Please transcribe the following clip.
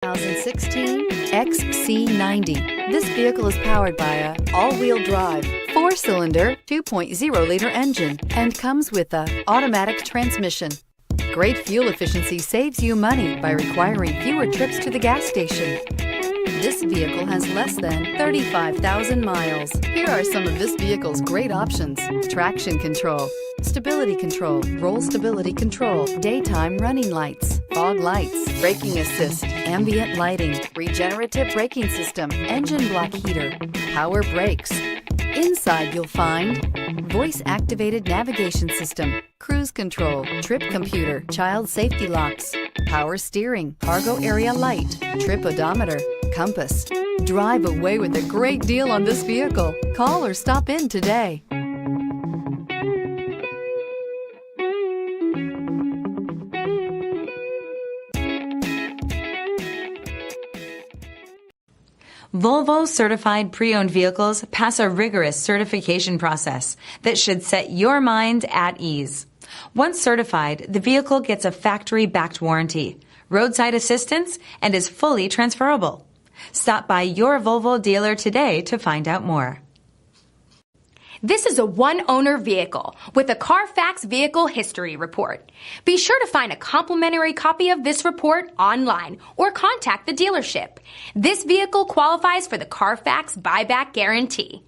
2016 XC90. This vehicle is powered by a all-wheel drive, 4-cylinder, 2.0-liter engine and comes with a automatic transmission. Great fuel efficiency saves you money by requiring fewer trips to the gas station. This vehicle has less than 35,000 miles. Here are some of this vehicle's great options: traction control, stability control, roll stability control, daytime running lights, fog lights, braking assist, ambient lighting, regenerative braking system, engine block heater, power brakes. Inside you'll find voice-activated navigation system, cruise control, trip computer, child safety locks, power steering, cargo area light, trip odometer, compass. Drive away with a great deal on this vehicle. Call or stop in today. Volvo certified pre-owned vehicles pass a rigorous certification process that should set your mind at ease. Once certified, the vehicle gets a factory-backed warranty, roadside assistance, and is fully transferable. Stop by your Volvo dealer today to find out more. This is a one-owner vehicle with a CARFAX Vehicle History Report. Be sure to find a complimentary copy of this report online or contact the dealership. This vehicle qualifies for the CARFAX Buyback Guarantee.